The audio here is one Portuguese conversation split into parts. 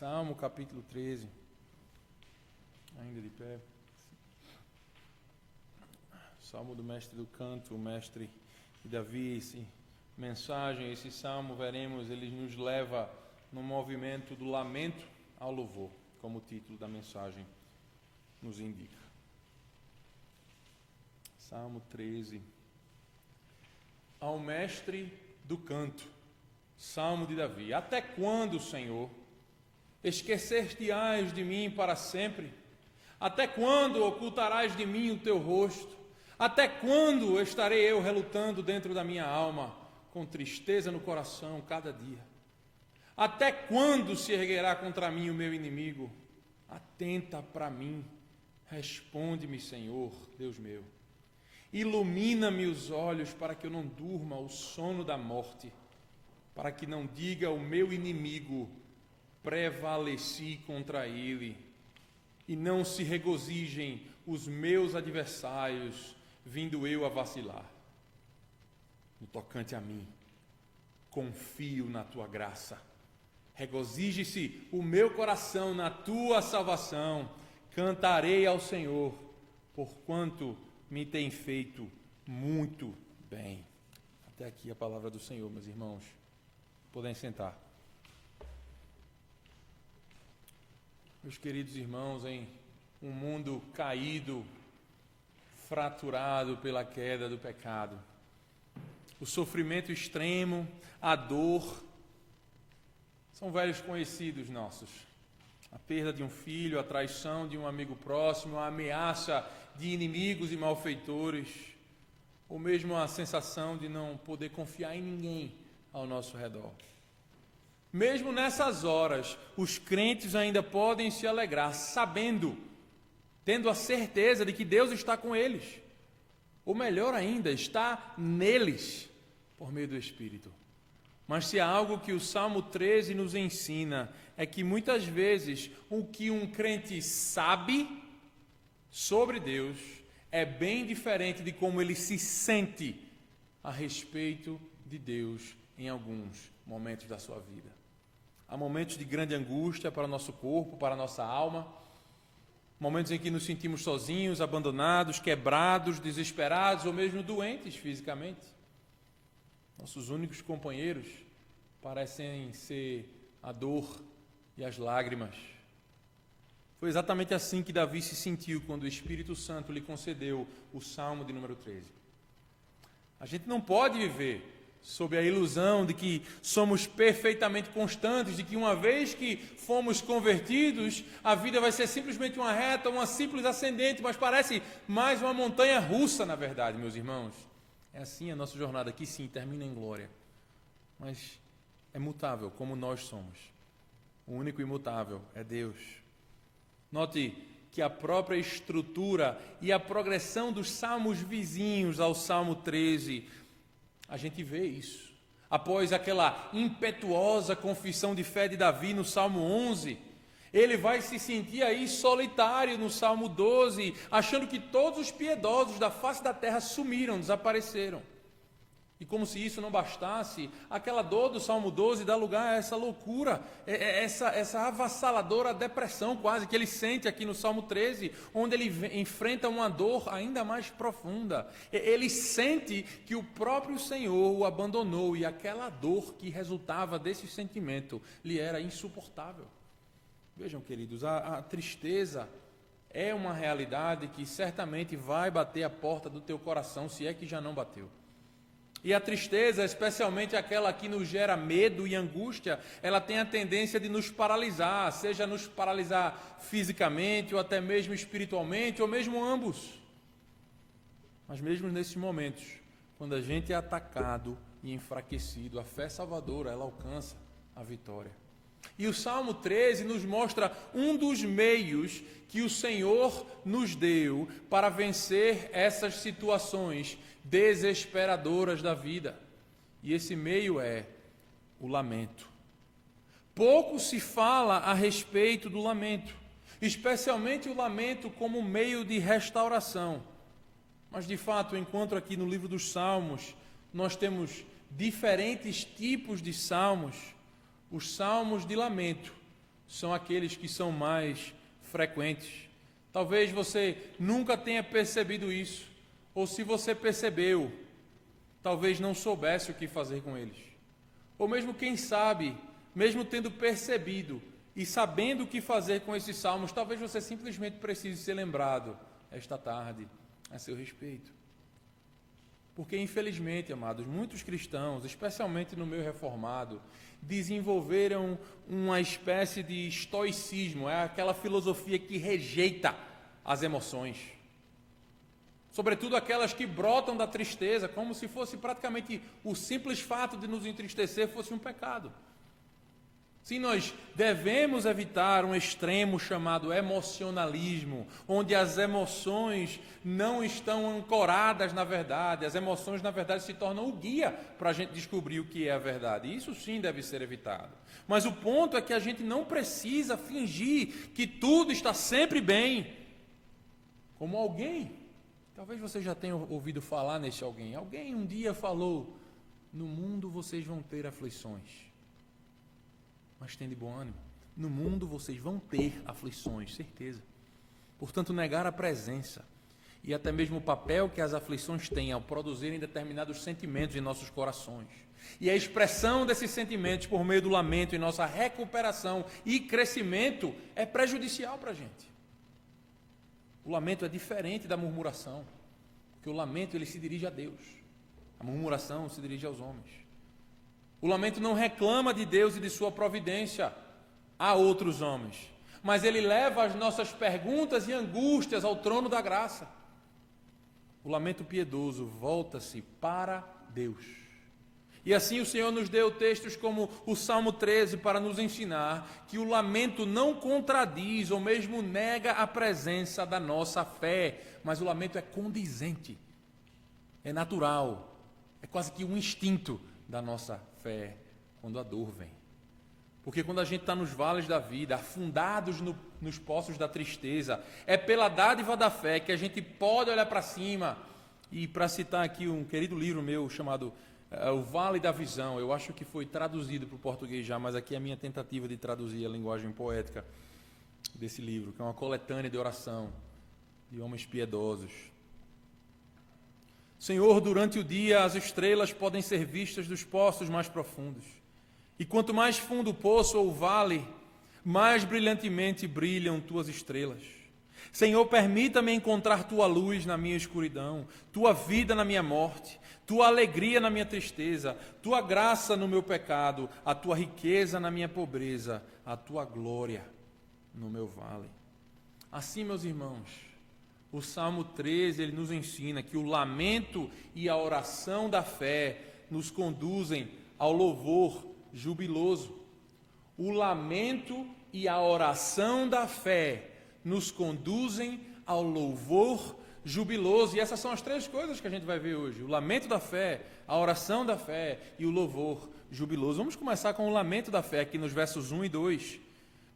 Salmo capítulo 13, ainda de pé. Salmo do mestre do canto, o mestre Davi. Esse salmo, veremos, ele nos leva no movimento do lamento ao louvor, como o título da mensagem nos indica. Salmo 13. Ao mestre do canto, Salmo de Davi. Até quando, Senhor, esquecer-te-ás de mim para sempre? Até quando ocultarás de mim o teu rosto? Até quando estarei eu relutando dentro da minha alma, com tristeza no coração cada dia? Até quando se erguerá contra mim o meu inimigo? Atenta para mim, responde-me, Senhor, Deus meu. Ilumina-me os olhos para que eu não durma o sono da morte, para que não diga o meu inimigo, prevaleci contra ele, e não se regozijem os meus adversários, vindo eu a vacilar. No tocante a mim, confio na tua graça. Regozije-se o meu coração na tua salvação. Cantarei ao Senhor, porquanto me tem feito muito bem. Até aqui a palavra do Senhor, meus irmãos. Podem sentar. Meus queridos irmãos, em um mundo caído, fraturado pela queda do pecado, o sofrimento extremo, a dor, são velhos conhecidos nossos. A perda de um filho, a traição de um amigo próximo, a ameaça de inimigos e malfeitores, ou mesmo a sensação de não poder confiar em ninguém ao nosso redor. Mesmo nessas horas, os crentes ainda podem se alegrar, sabendo, tendo a certeza de que Deus está com eles. Ou melhor ainda, está neles, por meio do Espírito. Mas se há algo que o Salmo 13 nos ensina, é que muitas vezes o que um crente sabe sobre Deus é bem diferente de como ele se sente a respeito de Deus em alguns momentos da sua vida. Há momentos de grande angústia para o nosso corpo, para a nossa alma, momentos em que nos sentimos sozinhos, abandonados, quebrados, desesperados ou mesmo doentes fisicamente. Nossos únicos companheiros parecem ser a dor e as lágrimas. Foi exatamente assim que Davi se sentiu quando o Espírito Santo lhe concedeu o Salmo de número 13. A gente não pode viver sob a ilusão de que somos perfeitamente constantes, de que uma vez que fomos convertidos, a vida vai ser simplesmente uma reta, uma simples ascendente, mas parece mais uma montanha russa, na verdade, meus irmãos. É assim a nossa jornada aqui, sim, termina em glória, mas é mutável, como nós somos. O único imutável é Deus. Note que a própria estrutura e a progressão dos salmos vizinhos ao Salmo 13, a gente vê isso. Após aquela impetuosa confissão de fé de Davi no Salmo 11, ele vai se sentir aí solitário no Salmo 12, achando que todos os piedosos da face da terra sumiram, desapareceram. E como se isso não bastasse, aquela dor do Salmo 12 dá lugar a essa loucura, essa avassaladora depressão quase que ele sente aqui no Salmo 13, onde ele enfrenta uma dor ainda mais profunda. Ele sente que o próprio Senhor o abandonou e aquela dor que resultava desse sentimento lhe era insuportável. Vejam, queridos, a tristeza é uma realidade que certamente vai bater a porta do teu coração, se é que já não bateu. E a tristeza, especialmente aquela que nos gera medo e angústia, ela tem a tendência de nos paralisar, seja nos paralisar fisicamente, ou até mesmo espiritualmente, ou mesmo ambos. Mas mesmo nesses momentos, quando a gente é atacado e enfraquecido, a fé salvadora, ela alcança a vitória. E o Salmo 13 nos mostra um dos meios que o Senhor nos deu para vencer essas situações desesperadoras da vida. E esse meio é o lamento. Pouco se fala a respeito do lamento, especialmente o lamento como meio de restauração. Mas, de fato, enquanto aqui no livro dos Salmos, nós temos diferentes tipos de salmos, os salmos de lamento são aqueles que são mais frequentes. Talvez você nunca tenha percebido isso, ou se você percebeu, talvez não soubesse o que fazer com eles. Ou mesmo, quem sabe, mesmo tendo percebido e sabendo o que fazer com esses salmos, talvez você simplesmente precise ser lembrado esta tarde a seu respeito. Porque, infelizmente, amados, muitos cristãos, especialmente no meio reformado, desenvolveram uma espécie de estoicismo, é aquela filosofia que rejeita as emoções. Sobretudo aquelas que brotam da tristeza, como se fosse praticamente o simples fato de nos entristecer fosse um pecado. Sim, nós devemos evitar um extremo chamado emocionalismo, onde as emoções não estão ancoradas na verdade, as emoções, na verdade, se tornam o guia para a gente descobrir o que é a verdade. Isso sim deve ser evitado. Mas o ponto é que a gente não precisa fingir que tudo está sempre bem, como alguém. Talvez você já tenha ouvido falar nesse alguém. Alguém um dia falou: no mundo vocês vão ter aflições. Mas tem de bom ânimo. No mundo vocês vão ter aflições, certeza. Portanto, negar a presença e até mesmo o papel que as aflições têm ao produzirem determinados sentimentos em nossos corações. E a expressão desses sentimentos por meio do lamento em nossa recuperação e crescimento é prejudicial para a gente. O lamento é diferente da murmuração, porque o lamento ele se dirige a Deus, a murmuração se dirige aos homens. O lamento não reclama de Deus e de sua providência a outros homens, mas ele leva as nossas perguntas e angústias ao trono da graça. O lamento piedoso volta-se para Deus. E assim o Senhor nos deu textos como o Salmo 13 para nos ensinar que o lamento não contradiz ou mesmo nega a presença da nossa fé, mas o lamento é condizente, é natural, é quase que um instinto da nossa fé quando a dor vem. Porque quando a gente está nos vales da vida, afundados nos poços da tristeza, é pela dádiva da fé que a gente pode olhar para cima. E para citar aqui um querido livro meu chamado O Vale da Visão, eu acho que foi traduzido para o português já, mas aqui é a minha tentativa de traduzir a linguagem poética desse livro, que é uma coletânea de oração de homens piedosos. Senhor, durante o dia as estrelas podem ser vistas dos poços mais profundos. E quanto mais fundo o poço ou o vale, mais brilhantemente brilham tuas estrelas. Senhor, permita-me encontrar tua luz na minha escuridão, tua vida na minha morte, tua alegria na minha tristeza, tua graça no meu pecado, a tua riqueza na minha pobreza, a tua glória no meu vale. Assim, meus irmãos, o Salmo 13, ele nos ensina que o lamento e a oração da fé nos conduzem ao louvor jubiloso. O lamento e a oração da fé nos conduzem ao louvor jubiloso. E essas são as três coisas que a gente vai ver hoje: o lamento da fé, a oração da fé e o louvor jubiloso. Vamos começar com o lamento da fé aqui nos versos 1 e 2.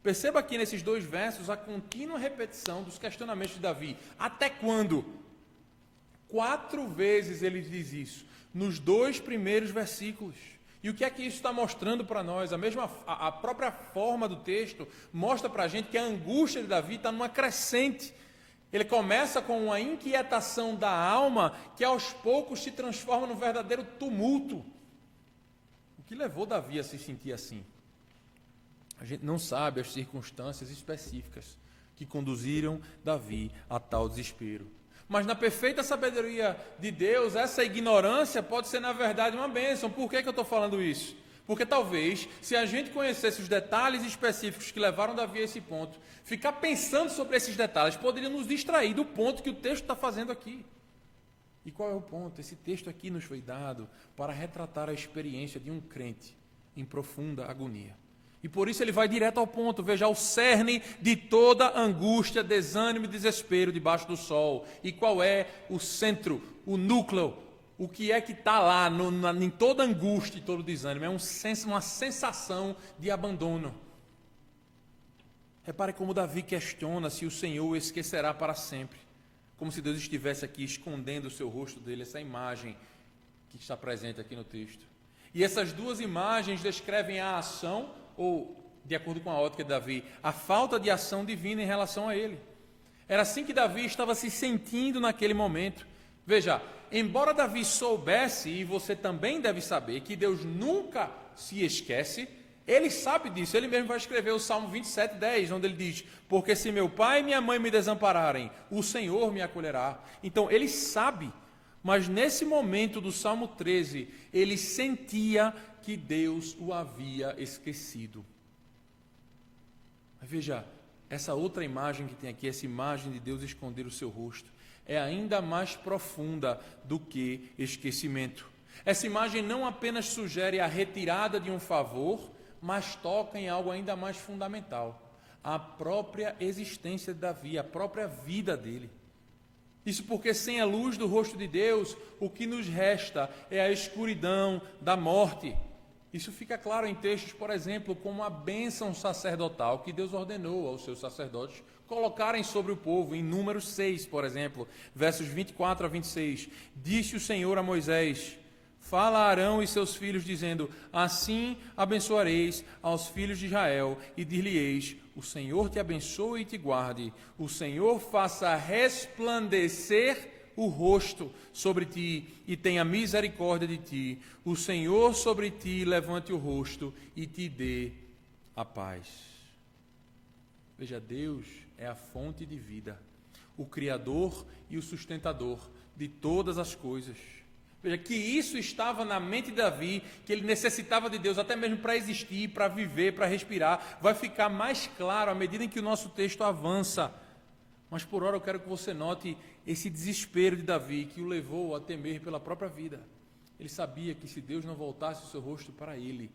Perceba aqui nesses dois versos a contínua repetição dos questionamentos de Davi. Até quando? 4 vezes ele diz isso, nos 2 primeiros versículos. E o que é que isso está mostrando para nós? A própria forma do texto mostra para a gente que a angústia de Davi está numa crescente. Ele começa com uma inquietação da alma que aos poucos se transforma num verdadeiro tumulto. O que levou Davi a se sentir assim? A gente não sabe as circunstâncias específicas que conduziram Davi a tal desespero. Mas na perfeita sabedoria de Deus, essa ignorância pode ser, na verdade, uma bênção. Por que eu estou falando isso? Porque talvez, se a gente conhecesse os detalhes específicos que levaram Davi a esse ponto, ficar pensando sobre esses detalhes poderia nos distrair do ponto que o texto está fazendo aqui. E qual é o ponto? Esse texto aqui nos foi dado para retratar a experiência de um crente em profunda agonia. E por isso ele vai direto ao ponto. Veja, o cerne de toda angústia, desânimo e desespero debaixo do sol. E qual é o centro, o núcleo, o que é que está lá em toda angústia e todo desânimo? É uma sensação de abandono. Repare como Davi questiona se o Senhor o esquecerá para sempre. Como se Deus estivesse aqui escondendo o seu rosto dele, essa imagem que está presente aqui no texto. E essas duas imagens descrevem a ação ou de acordo com a ótica de Davi, a falta de ação divina em relação a ele. Era assim que Davi estava se sentindo naquele momento. Veja, embora Davi soubesse, e você também deve saber, que Deus nunca se esquece, ele sabe disso. Ele mesmo vai escrever o Salmo 27:10, onde ele diz: porque se meu pai e minha mãe me desampararem, o Senhor me acolherá. Então ele sabe, mas nesse momento do Salmo 13, ele sentia que Deus o havia esquecido. Mas veja, essa outra imagem que tem aqui, essa imagem de Deus esconder o seu rosto, é ainda mais profunda do que esquecimento. Essa imagem não apenas sugere a retirada de um favor, mas toca em algo ainda mais fundamental: a própria existência de Davi, a própria vida dele. Isso porque sem a luz do rosto de Deus, o que nos resta é a escuridão da morte. Isso fica claro em textos, por exemplo, como a bênção sacerdotal que Deus ordenou aos seus sacerdotes colocarem sobre o povo, em Números 6, por exemplo, versos 24 a 26. Disse o Senhor a Moisés: fala a Arão e seus filhos, dizendo: assim abençoareis aos filhos de Israel, e dir-lhe-eis: o Senhor te abençoe e te guarde, o Senhor faça resplandecer o rosto sobre ti e tenha misericórdia de ti, o Senhor sobre ti levante o rosto e te dê a paz. Veja, Deus é a fonte de vida, o Criador e o sustentador de todas as coisas. Veja, que isso estava na mente de Davi, que ele necessitava de Deus até mesmo para existir, para viver, para respirar, vai ficar mais claro à medida em que o nosso texto avança. Mas por hora eu quero que você note esse desespero de Davi, que o levou a temer pela própria vida. Ele sabia que se Deus não voltasse o seu rosto para ele,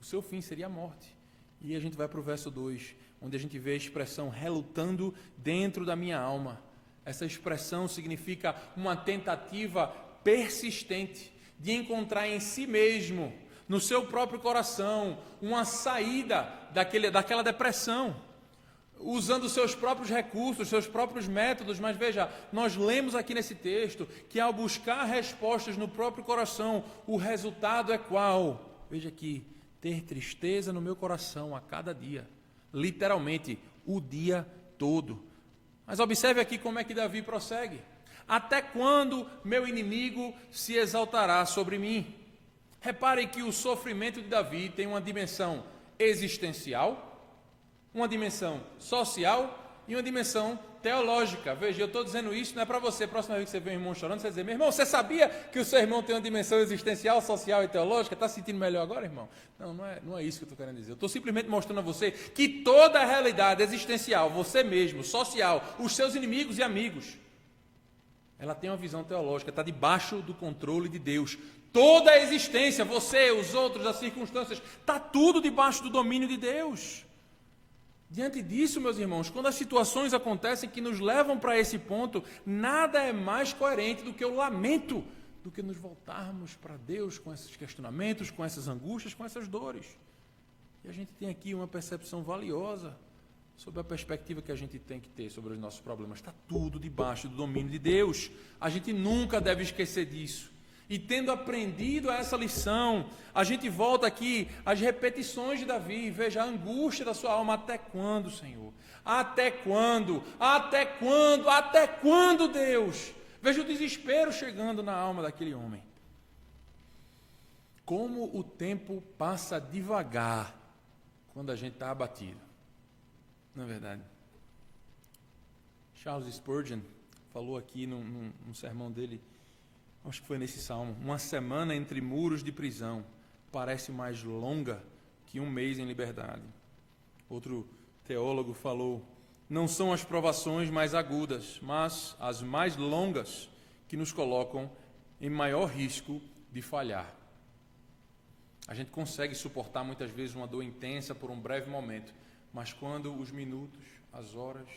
o seu fim seria a morte. E a gente vai para o verso 2, onde a gente vê a expressão relutando dentro da minha alma. Essa expressão significa uma tentativa persistente de encontrar em si mesmo, no seu próprio coração, uma saída daquela depressão, usando os seus próprios recursos, seus próprios métodos. Mas veja, nós lemos aqui nesse texto que ao buscar respostas no próprio coração, o resultado é qual? Veja aqui: ter tristeza no meu coração a cada dia, literalmente, o dia todo. Mas observe aqui como é que Davi prossegue: até quando meu inimigo se exaltará sobre mim? Repare que o sofrimento de Davi tem uma dimensão existencial, uma dimensão social e uma dimensão teológica. Veja, eu estou dizendo isso não é para você, a próxima vez que você vê um irmão chorando, você vai dizer: meu irmão, você sabia que o seu irmão tem uma dimensão existencial, social e teológica? Está se sentindo melhor agora, irmão? Não é isso que eu estou querendo dizer. Eu estou simplesmente mostrando a você que toda a realidade existencial, você mesmo, social, os seus inimigos e amigos, ela tem uma visão teológica, está debaixo do controle de Deus. Toda a existência, você, os outros, as circunstâncias, está tudo debaixo do domínio de Deus. Diante disso, meus irmãos, quando as situações acontecem que nos levam para esse ponto, nada é mais coerente do que o lamento, do que nos voltarmos para Deus com esses questionamentos, com essas angústias, com essas dores. E a gente tem aqui uma percepção valiosa sobre a perspectiva que a gente tem que ter sobre os nossos problemas. Está tudo debaixo do domínio de Deus. A gente nunca deve esquecer disso. E tendo aprendido essa lição, a gente volta aqui às repetições de Davi. Veja a angústia da sua alma: até quando, Senhor? Até quando? Até quando? Até quando, Deus? Veja o desespero chegando na alma daquele homem. Como o tempo passa devagar quando a gente está abatido. Não é verdade? Charles Spurgeon falou aqui num sermão dele, acho que foi nesse salmo: uma semana entre muros de prisão parece mais longa que um mês em liberdade. Outro teólogo falou: não são as provações mais agudas, mas as mais longas que nos colocam em maior risco de falhar. A gente consegue suportar muitas vezes uma dor intensa por um breve momento, mas quando os minutos, as horas,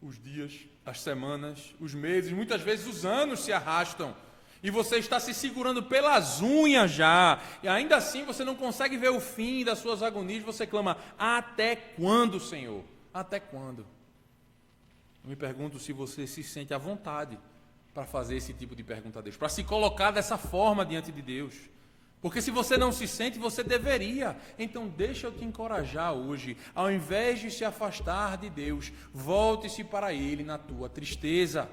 os dias, as semanas, os meses, muitas vezes os anos se arrastam, e você está se segurando pelas unhas já, e ainda assim você não consegue ver o fim das suas agonias, você clama: até quando, Senhor? Até quando? Eu me pergunto se você se sente à vontade para fazer esse tipo de pergunta a Deus, para se colocar dessa forma diante de Deus. Porque se você não se sente, você deveria. Então deixa eu te encorajar hoje. Ao invés de se afastar de Deus, volte-se para Ele na tua tristeza.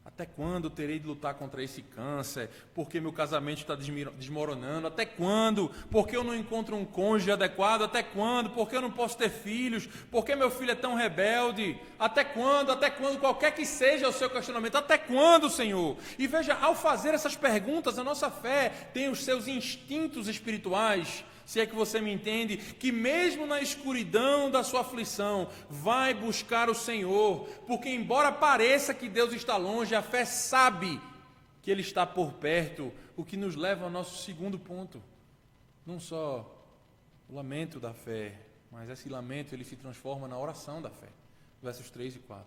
Até quando terei de lutar contra esse câncer? Porque meu casamento está desmoronando? Até quando? Porque eu não encontro um cônjuge adequado? Até quando? Porque eu não posso ter filhos? Porque meu filho é tão rebelde? Até quando? Até quando? Qualquer que seja o seu questionamento, até quando, Senhor? E veja, ao fazer essas perguntas, a nossa fé tem os seus instintos espirituais, se é que você me entende, que mesmo na escuridão da sua aflição, vai buscar o Senhor, porque embora pareça que Deus está longe, a fé sabe que Ele está por perto, o que nos leva ao nosso segundo ponto. Não só o lamento da fé, mas esse lamento ele se transforma na oração da fé. Versos 3 e 4.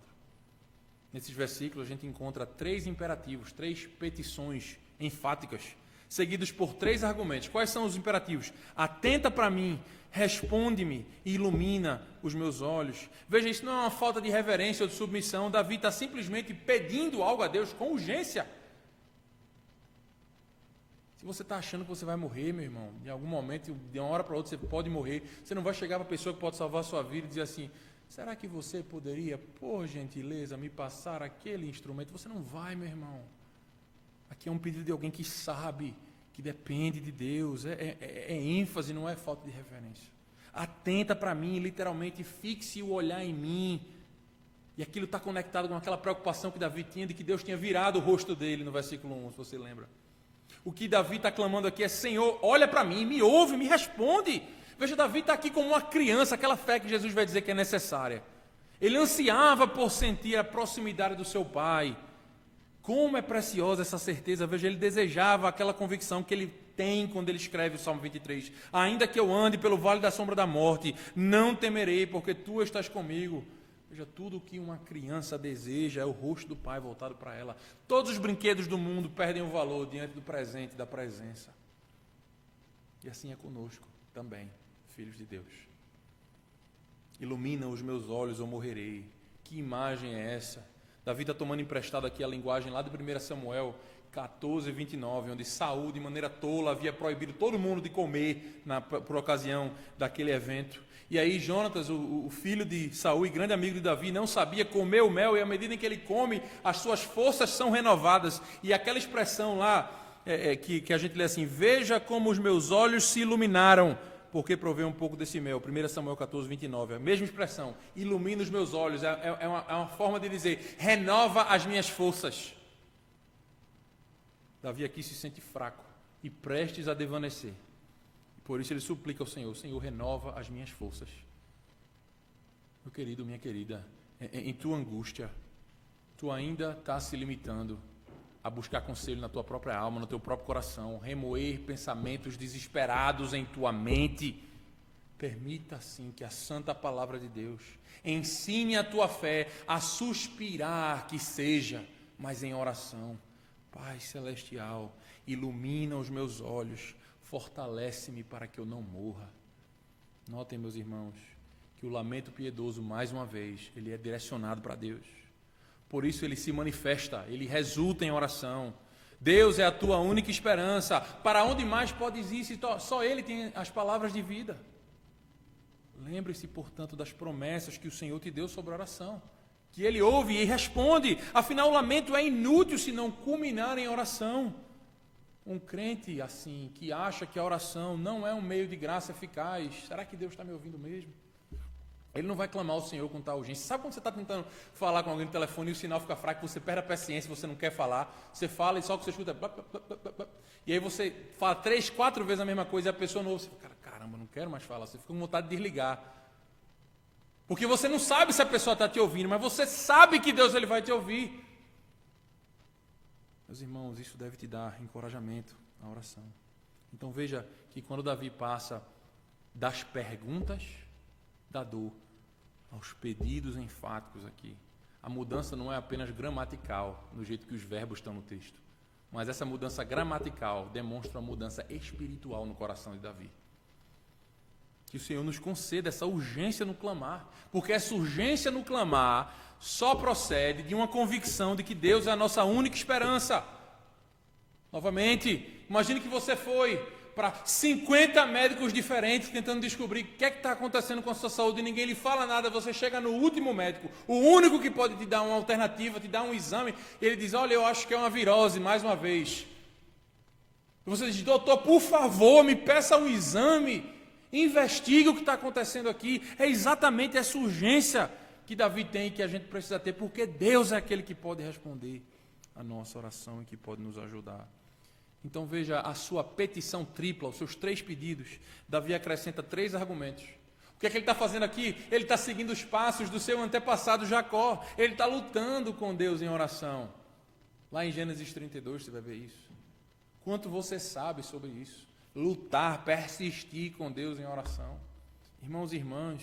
Nesses versículos a gente encontra 3 imperativos, 3 petições enfáticas, seguidos por 3 argumentos. Quais são os imperativos? Atenta para mim, responde-me e ilumina os meus olhos. Veja, isso não é uma falta de reverência ou de submissão. Davi está simplesmente pedindo algo a Deus com urgência. Se você está achando que você vai morrer, meu irmão, em algum momento, de uma hora para outra, você pode morrer. Você não vai chegar para a pessoa que pode salvar a sua vida e dizer assim: será que você poderia, por gentileza, me passar aquele instrumento? Você não vai, meu irmão. Aqui é um pedido de alguém que sabe, que depende de Deus. É ênfase, não é falta de reverência. Atenta para mim, literalmente, fixe o olhar em mim. E aquilo está conectado com aquela preocupação que Davi tinha de que Deus tinha virado o rosto dele no versículo 1, se você lembra. O que Davi está clamando aqui é: Senhor, olha para mim, me ouve, me responde. Veja, Davi está aqui como uma criança, aquela fé que Jesus vai dizer que é necessária. Ele ansiava por sentir a proximidade do seu pai. Como é preciosa essa certeza. Veja, ele desejava aquela convicção que ele tem quando ele escreve o Salmo 23. Ainda que eu ande pelo vale da sombra da morte, não temerei, porque tu estás comigo. Veja, tudo o que uma criança deseja é o rosto do pai voltado para ela. Todos os brinquedos do mundo perdem o valor diante do presente, da presença. E assim é conosco também, filhos de Deus. Ilumina os meus olhos ou morrerei. Que imagem é essa? Davi está tomando emprestado aqui a linguagem lá de 1 Samuel 14, 29, onde Saul, de maneira tola, havia proibido todo mundo de comer por ocasião daquele evento. E aí Jonatas, o filho de Saul e grande amigo de Davi, não sabia comer o mel, e à medida em que ele come, as suas forças são renovadas. E aquela expressão lá, que a gente lê assim: veja como os meus olhos se iluminaram, porque provei um pouco desse mel. 1 Samuel 14, 29, a mesma expressão, ilumina os meus olhos, é uma forma de dizer, renova as minhas forças. Davi aqui se sente fraco e prestes a desvanecer. Por isso ele suplica ao Senhor: Senhor, renova as minhas forças. Meu querido, minha querida, em tua angústia, tu ainda está se limitando a buscar conselho na tua própria alma, no teu próprio coração, remoer pensamentos desesperados em tua mente. Permita, assim, que a santa palavra de Deus ensine a tua fé a suspirar, que seja, mas em oração. Pai celestial, ilumina os meus olhos, fortalece-me para que eu não morra. Notem, meus irmãos, que o lamento piedoso, mais uma vez, ele é direcionado para Deus. Por isso ele se manifesta, ele resulta em oração. Deus é a tua única esperança. Para onde mais podes ir se só Ele tem as palavras de vida? Lembre-se, portanto, das promessas que o Senhor te deu sobre a oração, que Ele ouve e responde. Afinal, o lamento é inútil se não culminar em oração. Um crente assim, que acha que a oração não é um meio de graça eficaz, será que Deus está me ouvindo mesmo? Ele não vai clamar ao Senhor com tal urgência. Sabe quando você está tentando falar com alguém no telefone e o sinal fica fraco, você perde a paciência, você não quer falar, você fala e só que você escuta, e aí você fala 3, 4 vezes a mesma coisa e a pessoa não ouve, você fala: caramba, não quero mais falar, você fica com vontade de desligar. Porque você não sabe se a pessoa está te ouvindo, mas você sabe que Deus ele vai te ouvir. Meus irmãos, isso deve te dar encorajamento na oração. Então veja que quando Davi passa das perguntas da dor aos pedidos enfáticos aqui, a mudança não é apenas gramatical, no jeito que os verbos estão no texto, mas essa mudança gramatical demonstra uma mudança espiritual no coração de Davi. Que o Senhor nos conceda essa urgência no clamar, porque essa urgência no clamar só procede de uma convicção de que Deus é a nossa única esperança. Novamente, imagine que você foi para 50 médicos diferentes tentando descobrir o que é que está acontecendo com a sua saúde e ninguém lhe fala nada. Você chega no último médico, o único que pode te dar uma alternativa, te dar um exame, e ele diz: olha, eu acho que é uma virose, mais uma vez. E você diz: doutor, por favor, me peça um exame, investigue o que está acontecendo aqui. É exatamente essa urgência que Davi tem e que a gente precisa ter, porque Deus é aquele que pode responder a nossa oração e que pode nos ajudar. Então veja a sua petição tripla, os seus 3 pedidos. Davi acrescenta 3 argumentos. O que é que ele está fazendo aqui? Ele está seguindo os passos do seu antepassado Jacó. Ele está lutando com Deus em oração. Lá em Gênesis 32 você vai ver isso. Quanto você sabe sobre isso? Lutar, persistir com Deus em oração. Irmãos e irmãs,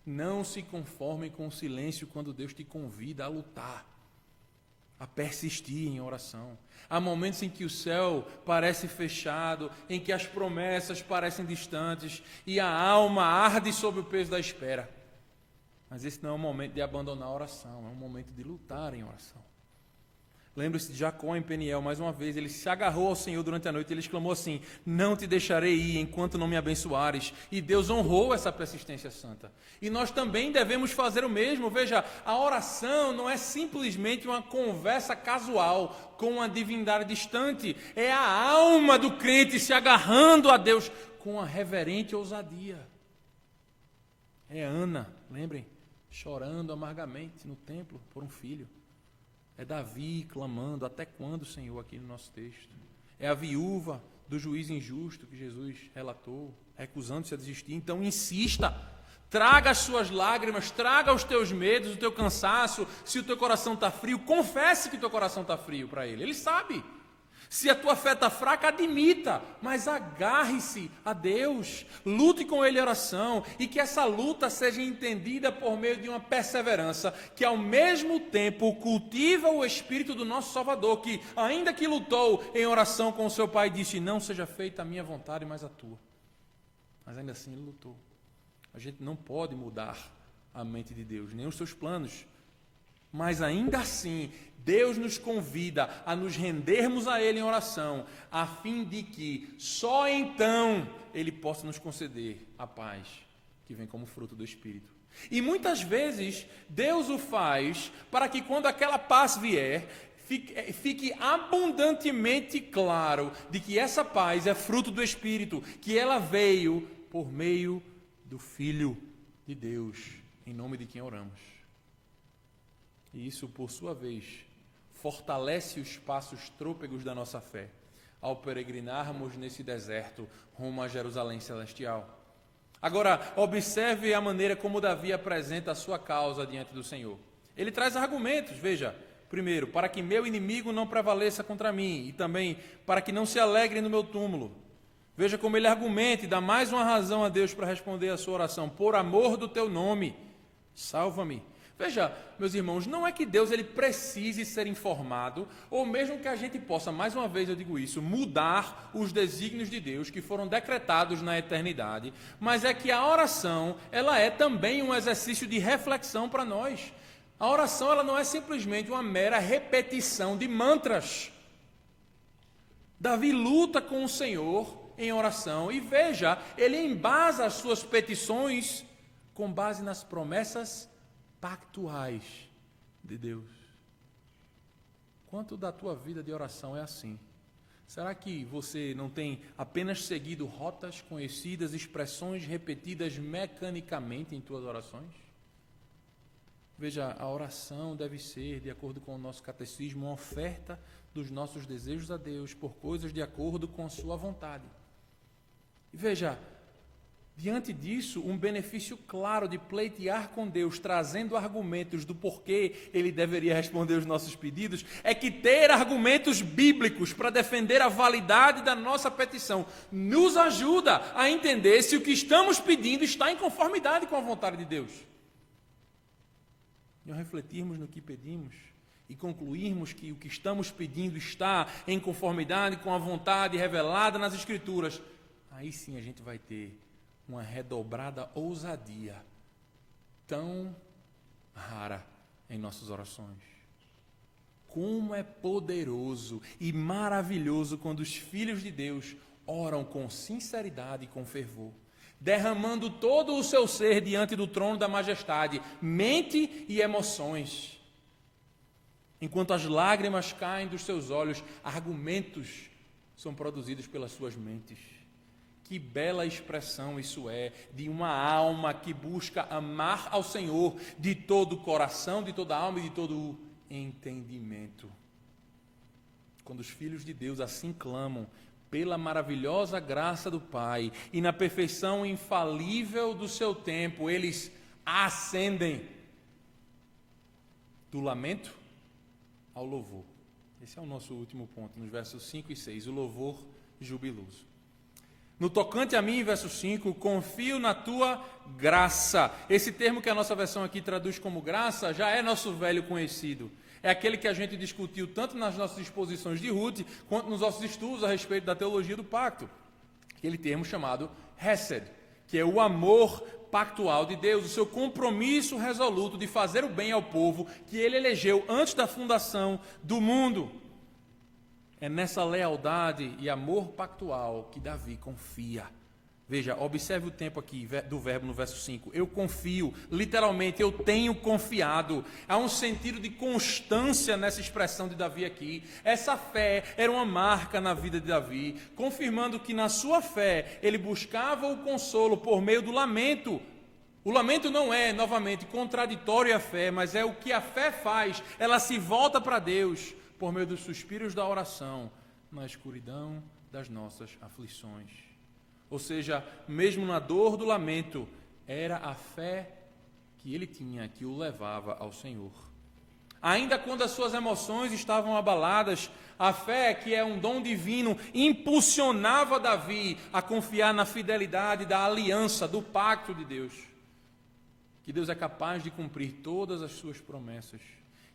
não se conformem com o silêncio quando Deus te convida a lutar, a persistir em oração. Há momentos em que o céu parece fechado, em que as promessas parecem distantes e a alma arde sob o peso da espera. Mas esse não é um momento de abandonar a oração, é um momento de lutar em oração. Lembre-se de Jacó em Peniel, mais uma vez, ele se agarrou ao Senhor durante a noite e ele exclamou assim: não te deixarei ir enquanto não me abençoares. E Deus honrou essa persistência santa. E nós também devemos fazer o mesmo. Veja, a oração não é simplesmente uma conversa casual com uma divindade distante. É a alma do crente se agarrando a Deus com uma reverente ousadia. É Ana, lembrem, chorando amargamente no templo por um filho. É Davi clamando: até quando, Senhor, aqui no nosso texto. É a viúva do juiz injusto que Jesus relatou, recusando-se a desistir. Então insista, traga as suas lágrimas, traga os teus medos, o teu cansaço. Se o teu coração está frio, confesse que o teu coração está frio para Ele. Ele sabe. Se a tua fé está fraca, admita, mas agarre-se a Deus, lute com Ele em oração, e que essa luta seja entendida por meio de uma perseverança, que ao mesmo tempo cultiva o Espírito do nosso Salvador, que ainda que lutou em oração com o seu Pai, disse: não seja feita a minha vontade, mas a tua. Mas ainda assim ele lutou. A gente não pode mudar a mente de Deus, nem os seus planos. Mas ainda assim, Deus nos convida a nos rendermos a Ele em oração, a fim de que só então Ele possa nos conceder a paz que vem como fruto do Espírito. E muitas vezes Deus o faz para que quando aquela paz vier, fique abundantemente claro de que essa paz é fruto do Espírito, que ela veio por meio do Filho de Deus, em nome de quem oramos. E isso, por sua vez, fortalece os passos trôpegos da nossa fé, ao peregrinarmos nesse deserto rumo a Jerusalém celestial. Agora, observe a maneira como Davi apresenta a sua causa diante do Senhor. Ele traz argumentos, veja. Primeiro, para que meu inimigo não prevaleça contra mim, e também para que não se alegre no meu túmulo. Veja como ele argumenta e dá mais uma razão a Deus para responder a sua oração. Por amor do teu nome, salva-me. Veja, meus irmãos, não é que Deus ele precise ser informado, ou mesmo que a gente possa, mais uma vez eu digo isso, mudar os desígnios de Deus que foram decretados na eternidade, mas é que a oração, ela é também um exercício de reflexão para nós. A oração, ela não é simplesmente uma mera repetição de mantras. Davi luta com o Senhor em oração e veja, ele embasa as suas petições com base nas promessas pactuais de Deus. Quanto da tua vida de oração é assim? Será que você não tem apenas seguido rotas conhecidas, expressões repetidas mecanicamente em tuas orações? Veja, a oração deve ser, de acordo com o nosso catecismo, uma oferta dos nossos desejos a Deus por coisas de acordo com a sua vontade. E veja, diante disso, um benefício claro de pleitear com Deus, trazendo argumentos do porquê Ele deveria responder os nossos pedidos, é que ter argumentos bíblicos para defender a validade da nossa petição nos ajuda a entender se o que estamos pedindo está em conformidade com a vontade de Deus. E ao refletirmos no que pedimos e concluirmos que o que estamos pedindo está em conformidade com a vontade revelada nas Escrituras, aí sim a gente vai ter uma redobrada ousadia tão rara em nossas orações. como é poderoso e maravilhoso quando os filhos de Deus oram com sinceridade e com fervor, derramando todo o seu ser diante do trono da majestade, mente e emoções. Enquanto as lágrimas caem dos seus olhos, argumentos são produzidos pelas suas mentes. Que bela expressão isso é, de uma alma que busca amar ao Senhor de todo o coração, de toda a alma e de todo o entendimento. Quando os filhos de Deus assim clamam pela maravilhosa graça do Pai e na perfeição infalível do seu tempo, eles ascendem do lamento ao louvor. Esse é o nosso último ponto, nos versos 5 e 6, o louvor jubiloso. No tocante a mim, verso 5, confio na tua graça. Esse termo que a nossa versão aqui traduz como graça já é nosso velho conhecido. É aquele que a gente discutiu tanto nas nossas exposições de Ruth, quanto nos nossos estudos a respeito da teologia do pacto. Aquele termo chamado Hesed, que é o amor pactual de Deus, o seu compromisso resoluto de fazer o bem ao povo que ele elegeu antes da fundação do mundo. É nessa lealdade e amor pactual que Davi confia. Veja, observe o tempo aqui do verbo no verso 5. Eu confio, literalmente, eu tenho confiado. Há um sentido de constância nessa expressão de Davi aqui. Essa fé era uma marca na vida de Davi, confirmando que na sua fé ele buscava o consolo por meio do lamento. O lamento não é, novamente, contraditório à fé, mas é o que a fé faz. Ela se volta para Deus por meio dos suspiros da oração, na escuridão das nossas aflições. Ou seja, mesmo na dor do lamento, era a fé que ele tinha que o levava ao Senhor. Ainda quando as suas emoções estavam abaladas, a fé, que é um dom divino, impulsionava Davi a confiar na fidelidade da aliança, do pacto de Deus. Que Deus é capaz de cumprir todas as suas promessas.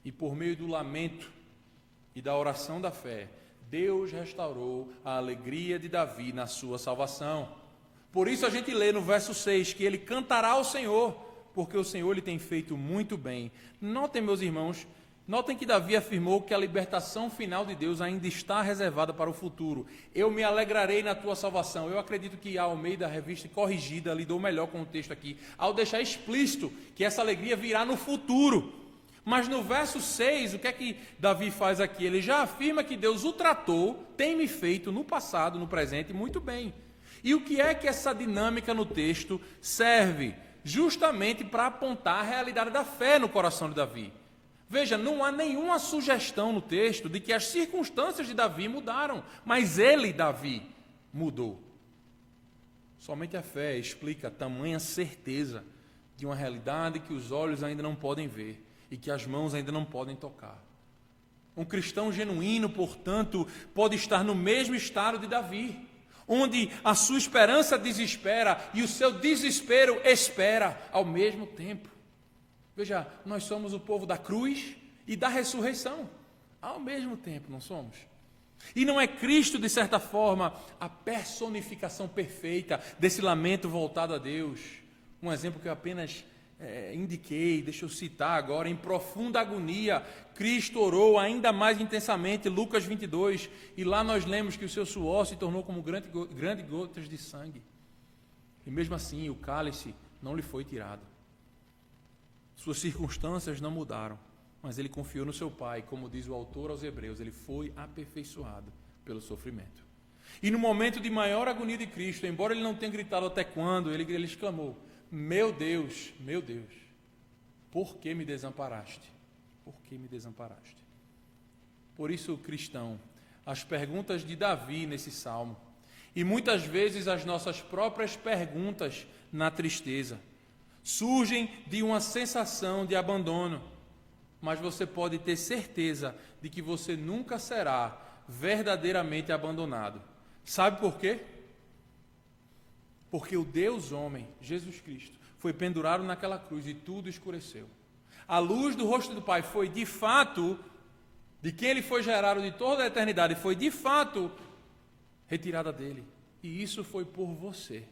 E por meio do lamento e da oração da fé, Deus restaurou a alegria de Davi na sua salvação. Por isso a gente lê no verso 6 que ele cantará ao Senhor, porque o Senhor lhe tem feito muito bem. Notem, meus irmãos, notem que Davi afirmou que a libertação final de Deus ainda está reservada para o futuro. Eu me alegrarei na tua salvação. Eu acredito que a Almeida, Revista Corrigida, lidou melhor com o texto aqui, ao deixar explícito que essa alegria virá no futuro. Mas no verso 6, o que é que Davi faz aqui? Ele já afirma que Deus o tratou, tem me feito no passado, no presente, muito bem. E o que é que essa dinâmica no texto serve? Justamente para apontar a realidade da fé no coração de Davi. Veja, não há nenhuma sugestão no texto de que as circunstâncias de Davi mudaram, mas ele, Davi, mudou. Somente a fé explica tamanha certeza de uma realidade que os olhos ainda não podem ver e que as mãos ainda não podem tocar. Um cristão genuíno, portanto, pode estar no mesmo estado de Davi, onde a sua esperança desespera e o seu desespero espera ao mesmo tempo. Veja, nós somos o povo da cruz e da ressurreição, ao mesmo tempo, não somos? E não é Cristo, de certa forma, a personificação perfeita desse lamento voltado a Deus? Um exemplo que eu apenas indiquei, deixa eu citar agora, em profunda agonia, Cristo orou ainda mais intensamente, Lucas 22, e lá nós lemos que o seu suor se tornou como grandes gotas de sangue. E mesmo assim, o cálice não lhe foi tirado. Suas circunstâncias não mudaram, mas ele confiou no seu Pai, como diz o autor aos Hebreus, ele foi aperfeiçoado pelo sofrimento. E no momento de maior agonia de Cristo, embora ele não tenha gritado até quando, ele exclamou: meu Deus, por que me desamparaste? Por que me desamparaste? Por isso, cristão, as perguntas de Davi nesse salmo, e muitas vezes as nossas próprias perguntas na tristeza, surgem de uma sensação de abandono, mas você pode ter certeza de que você nunca será verdadeiramente abandonado. Sabe por quê? Porque o Deus homem, Jesus Cristo, foi pendurado naquela cruz e tudo escureceu. A luz do rosto do Pai foi de fato, de quem ele foi gerado de toda a eternidade, foi de fato retirada dele. E isso foi por você.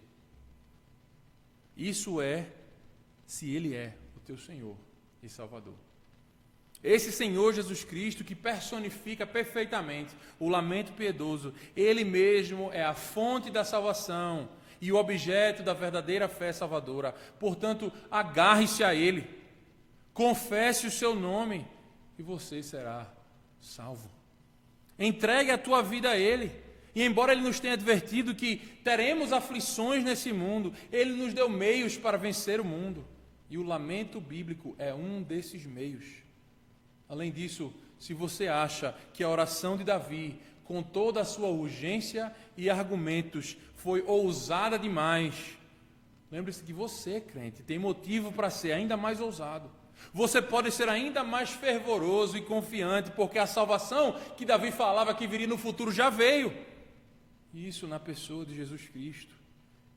Isso é, se ele é o teu Senhor e Salvador. Esse Senhor Jesus Cristo, que personifica perfeitamente o lamento piedoso, Ele mesmo é a fonte da salvação e o objeto da verdadeira fé salvadora. Portanto, agarre-se a Ele, confesse o seu nome e você será salvo. Entregue a tua vida a Ele. E embora Ele nos tenha advertido que teremos aflições nesse mundo, Ele nos deu meios para vencer o mundo. E o lamento bíblico é um desses meios. Além disso, se você acha que a oração de Davi, com toda a sua urgência e argumentos, foi ousada demais, lembre-se que você, crente, tem motivo para ser ainda mais ousado. Você pode ser ainda mais fervoroso e confiante, porque a salvação que Davi falava que viria no futuro já veio. Isso na pessoa de Jesus Cristo.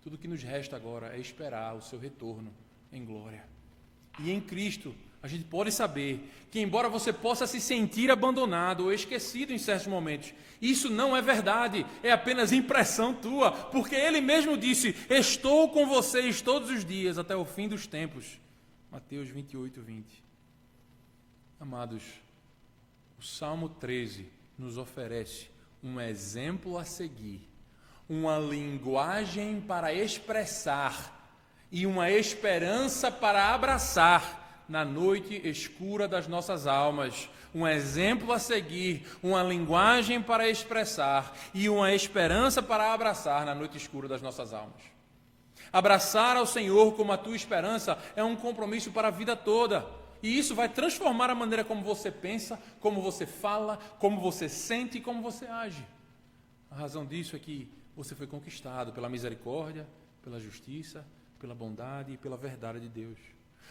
Tudo que nos resta agora é esperar o seu retorno em glória. E em Cristo, a gente pode saber que, embora você possa se sentir abandonado ou esquecido em certos momentos, isso não é verdade, é apenas impressão tua, porque Ele mesmo disse: estou com vocês todos os dias até o fim dos tempos. Mateus 28:20. Amados, o Salmo 13 nos oferece um exemplo a seguir, uma linguagem para expressar e uma esperança para abraçar na noite escura das nossas almas. Um exemplo a seguir, uma linguagem para expressar e uma esperança para abraçar na noite escura das nossas almas. Abraçar ao Senhor como a tua esperança é um compromisso para a vida toda. E isso vai transformar a maneira como você pensa, como você fala, como você sente e como você age. A razão disso é que você foi conquistado pela misericórdia, pela justiça, pela bondade e pela verdade de Deus.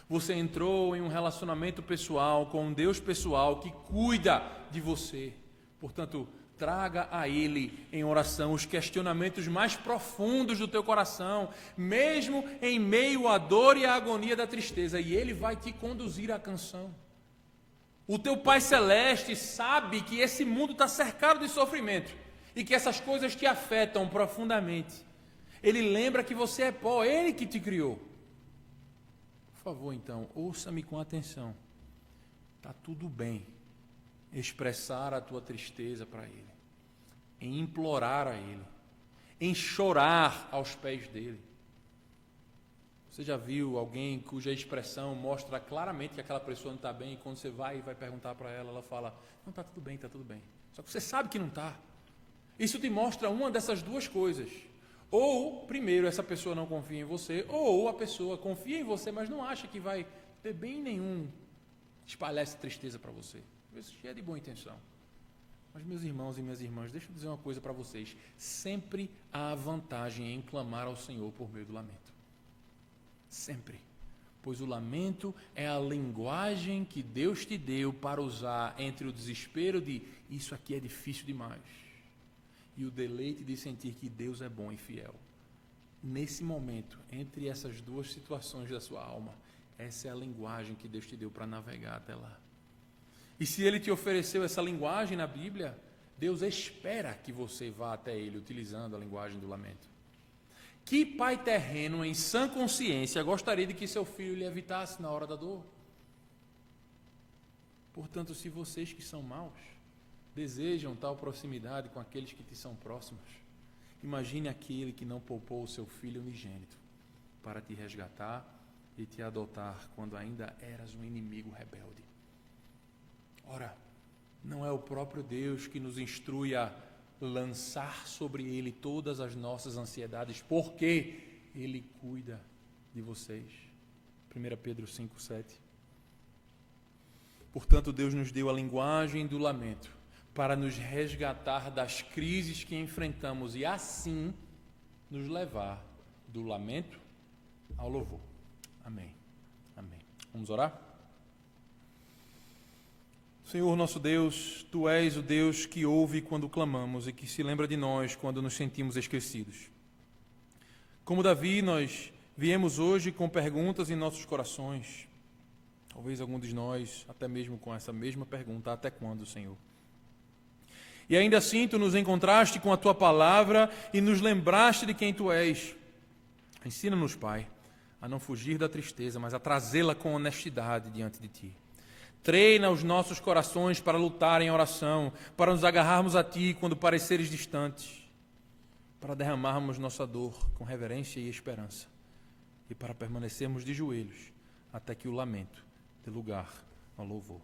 Você entrou em um relacionamento pessoal com um Deus pessoal que cuida de você. Portanto, traga a Ele em oração os questionamentos mais profundos do teu coração, mesmo em meio à dor e à agonia da tristeza, e Ele vai te conduzir à canção. O teu Pai Celeste sabe que esse mundo está cercado de sofrimento e que essas coisas te afetam profundamente. Ele lembra que você é pó, Ele que te criou. Por favor, então, ouça-me com atenção. Está tudo bem expressar a tua tristeza para Ele, em implorar a Ele, em chorar aos pés dEle. Você já viu alguém cuja expressão mostra claramente que aquela pessoa não está bem, e quando você vai e vai perguntar para ela, ela fala: não, está tudo bem, está tudo bem. Só que você sabe que não está. Isso te mostra uma dessas duas coisas. Ou, primeiro, essa pessoa não confia em você, ou a pessoa confia em você, mas não acha que vai ter bem nenhum espalhar essa tristeza para você. Às vezes é de boa intenção. Mas, meus irmãos e minhas irmãs, deixa eu dizer uma coisa para vocês. Sempre há vantagem em clamar ao Senhor por meio do lamento. Sempre. Pois o lamento é a linguagem que Deus te deu para usar entre o desespero de isso aqui é difícil demais e o deleite de sentir que Deus é bom e fiel. Nesse momento, entre essas duas situações da sua alma, essa é a linguagem que Deus te deu para navegar até lá. E se Ele te ofereceu essa linguagem na Bíblia, Deus espera que você vá até Ele utilizando a linguagem do lamento. Que pai terreno, em sã consciência, gostaria de que seu filho lhe evitasse na hora da dor? Portanto, se vocês que são maus desejam tal proximidade com aqueles que te são próximos, imagine aquele que não poupou o seu filho unigênito para te resgatar e te adotar quando ainda eras um inimigo rebelde. Ora, não é o próprio Deus que nos instrui a lançar sobre Ele todas as nossas ansiedades, porque Ele cuida de vocês. 1 Pedro 5:7. Portanto, Deus nos deu a linguagem do lamento para nos resgatar das crises que enfrentamos e assim nos levar do lamento ao louvor. Amém. Amém. Vamos orar? Senhor nosso Deus, Tu és o Deus que ouve quando clamamos e que se lembra de nós quando nos sentimos esquecidos. Como Davi, nós viemos hoje com perguntas em nossos corações. Talvez algum de nós, até mesmo com essa mesma pergunta: até quando, Senhor? E ainda assim, Tu nos encontraste com a Tua palavra e nos lembraste de quem Tu és. Ensina-nos, Pai, a não fugir da tristeza, mas a trazê-la com honestidade diante de Ti. Treina os nossos corações para lutar em oração, para nos agarrarmos a Ti quando pareceres distantes, para derramarmos nossa dor com reverência e esperança, e para permanecermos de joelhos até que o lamento dê lugar ao louvor.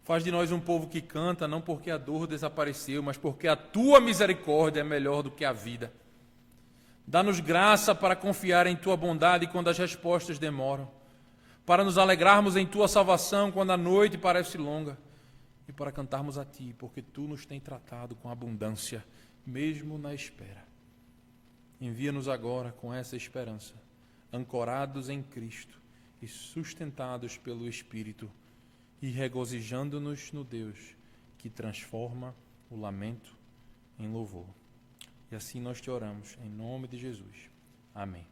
Faz de nós um povo que canta, não porque a dor desapareceu, mas porque a Tua misericórdia é melhor do que a vida. Dá-nos graça para confiar em Tua bondade quando as respostas demoram, para nos alegrarmos em Tua salvação quando a noite parece longa, e para cantarmos a Ti, porque Tu nos tem tratado com abundância, mesmo na espera. Envia-nos agora com essa esperança, ancorados em Cristo e sustentados pelo Espírito, e regozijando-nos no Deus que transforma o lamento em louvor. E assim nós te oramos, em nome de Jesus. Amém.